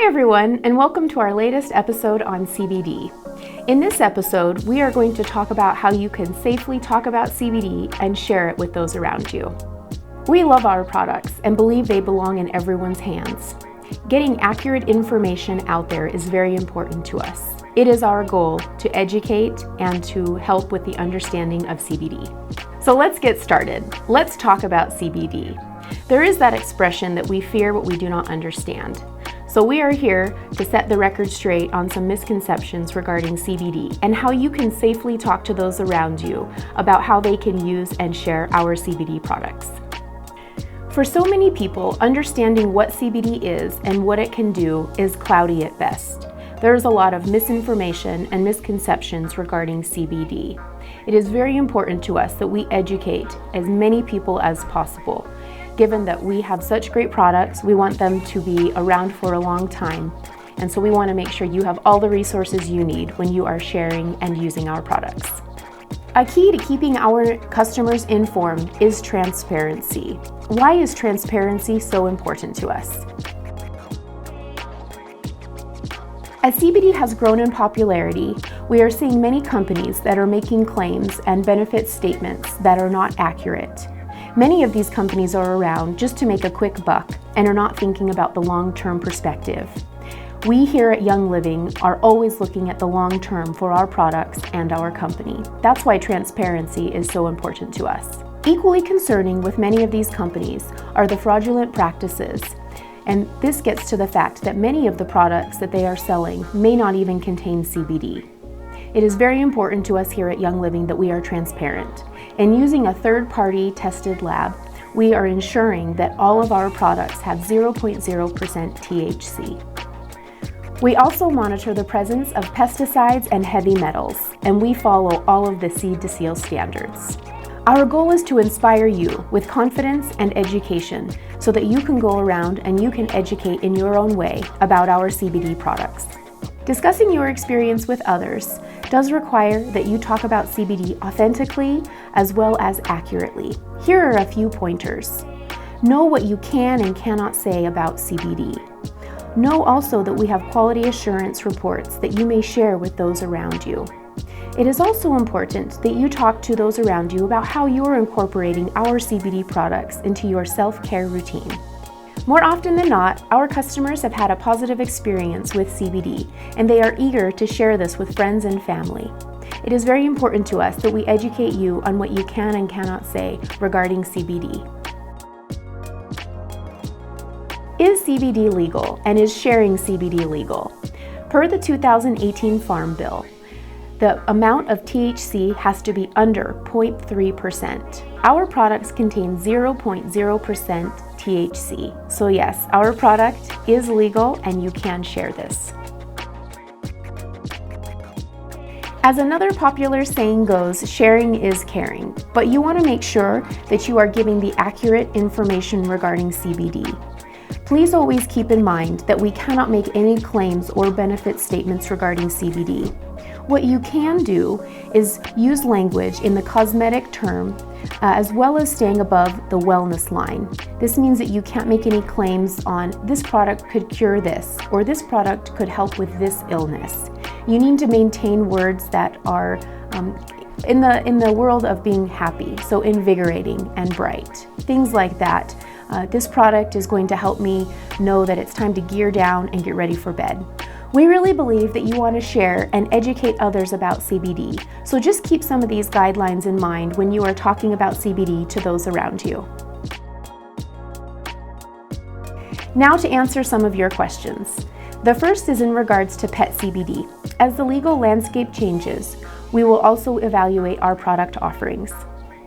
everyone, and welcome to our latest episode on CBD. In this episode, we are going to talk about how you can safely talk about CBD and share it with those around you. We love our products and believe they belong in everyone's hands. Getting accurate information out there is very important to us. It is our goal to educate and to help with the understanding of CBD. So let's get started. Let's talk about CBD. There is that expression that we fear what we do not understand. So we are here to set the record straight on some misconceptions regarding CBD and how you can safely talk to those around you about how they can use and share our CBD products. For so many people, understanding what CBD is and what it can do is cloudy at best. There is a lot of misinformation and misconceptions regarding CBD. It is very important to us that we educate as many people as possible. Given that we have such great products, we want them to be around for a long time. And so we want to make sure you have all the resources you need when you are sharing and using our products. A key to keeping our customers informed is transparency. Why is transparency so important to us? As CBD has grown in popularity, we are seeing many companies that are making claims and benefit statements that are not accurate. Many of these companies are around just to make a quick buck and are not thinking about the long-term perspective. We here at Young Living are always looking at the long term for our products and our company. That's why transparency is so important to us. Equally concerning with many of these companies are the fraudulent practices. And this gets to the fact that many of the products that they are selling may not even contain CBD. It is very important to us here at Young Living that we are transparent. And using a third-party tested lab, we are ensuring that all of our products have 0.0% THC. We also monitor the presence of pesticides and heavy metals, and we follow all of the Seed to Seal standards. Our goal is to inspire you with confidence and education so that you can go around and you can educate in your own way about our CBD products. Discussing your experience with others does require that you talk about CBD authentically as well as accurately. Here are a few pointers. Know what you can and cannot say about CBD. Know also that we have quality assurance reports that you may share with those around you. It is also important that you talk to those around you about how you're incorporating our CBD products into your self-care routine. More often than not, our customers have had a positive experience with CBD, and they are eager to share this with friends and family. It is very important to us that we educate you on what you can and cannot say regarding CBD. Is CBD legal, and is sharing CBD legal? Per the 2018 Farm Bill, the amount of THC has to be under 0.3%. Our products contain 0.0% THC. So yes, our product is legal and you can share this. As another popular saying goes, sharing is caring, but you want to make sure that you are giving the accurate information regarding CBD. Please always keep in mind that we cannot make any claims or benefit statements regarding CBD. What you can do is use language in the cosmetic term as well as staying above the wellness line. This means that you can't make any claims on this product could cure this or this product could help with this illness. You need to maintain words that are in the world of being happy, so invigorating and bright. Things like that. This product is going to help me know that it's time to gear down and get ready for bed. We really believe that you want to share and educate others about CBD, so just keep some of these guidelines in mind when you are talking about CBD to those around you. Now to answer some of your questions. The first is in regards to pet CBD. As the legal landscape changes, we will also evaluate our product offerings.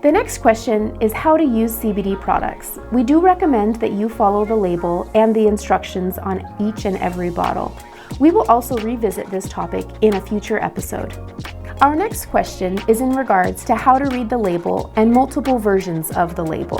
The next question is how to use CBD products. We do recommend that you follow the label and the instructions on each and every bottle. We will also revisit this topic in a future episode. Our next question is in regards to how to read the label and multiple versions of the label.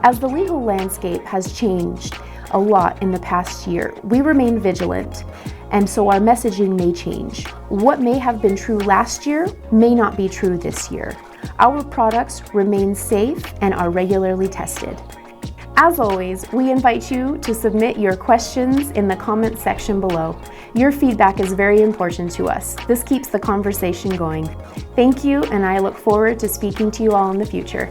As the legal landscape has changed a lot in the past year, we remain vigilant, and so our messaging may change. What may have been true last year may not be true this year. Our products remain safe and are regularly tested. As always, we invite you to submit your questions in the comments section below. Your feedback is very important to us. This keeps the conversation going. Thank you, and I look forward to speaking to you all in the future.